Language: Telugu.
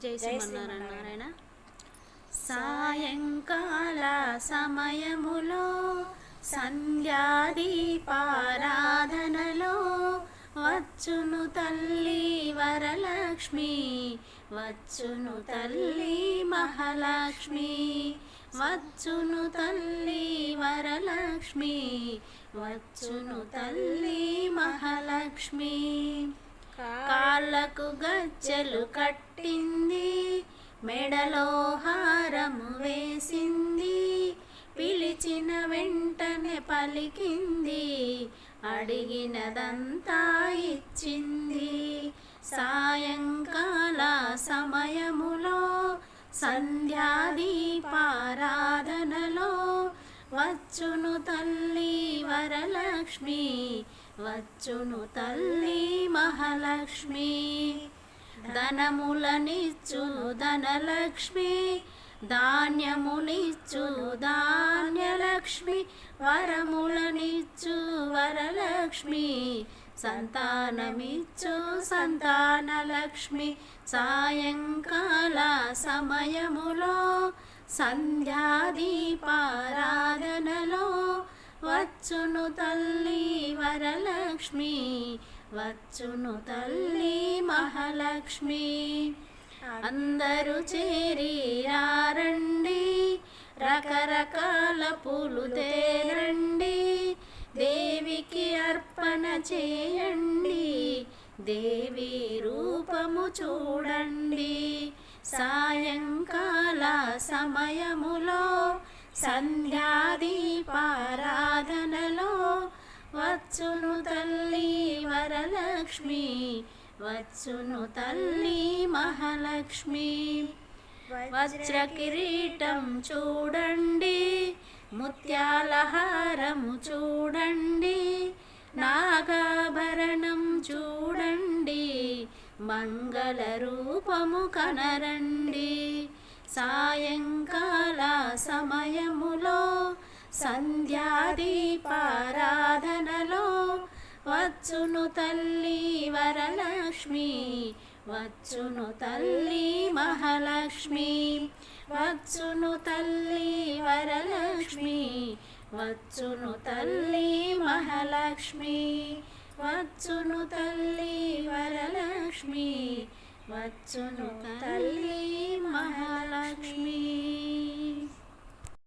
జై శ్రీమన్నారాయణ. సాయంకాల సమయములో సంధ్యాదీపారాధనలో వచ్చును తల్లి వరలక్ష్మి, వచ్చును తల్లి మహాలక్ష్మి, వచ్చును తల్లి వరలక్ష్మి, వచ్చును తల్లి మహాలక్ష్మి. కాళ్ళకు గజ్జెలు కట్టింది, మెడలో హారము వేసింది, పిలిచిన వెంటనే పలికింది, అడిగినదంతా ఇచ్చింది. సాయంకాల సమయములో సంధ్యాదీపారాధనలో వచ్చును తల్లి వరలక్ష్మి, వచ్చును తల్లి మహాలక్ష్మి. ధనములనిచ్చును ధనలక్ష్మి, ధాన్యములిచ్చును ధాన్యలక్ష్మి, వరములనిచ్చు వరలక్ష్మి, సంతానమిచ్చు సంతానలక్ష్మి. సాయంకాల సమయములో సంధ్యాదీపారాధనలో వచ్చును తల్లి వరలక్ష్మి, వచ్చును తల్లి మహాలక్ష్మి. అందరూ చేరి రండి, రకరకాల పూలు తేరండి, దేవికి అర్పణ చేయండి, దేవి రూపము చూడండి. సాయంకాల సమయములో సంధ్యాదీపారాధనలో వచ్చును తల్లి వరలక్ష్మి, వచ్చును తల్లి మహాలక్ష్మి. వజ్ర కిరీటం చూడండి, ముత్యాల హారము చూడండి, నాగాభరణం చూడండి, మంగళ రూపము కనరండి. సాయంకాల సమయములో సంధ్యాదీపారాధనలో వచ్చును తల్లి వరలక్ష్మి, వచ్చును తల్లి మహాలక్ష్మి, వచ్చును తల్లి వరలక్ష్మి, వచ్చును తల్లి మహాలక్ష్మి, వచ్చును తల్లి వరలక్ష్మి, వచ్చును తల్లి మహాలక్ష్మి.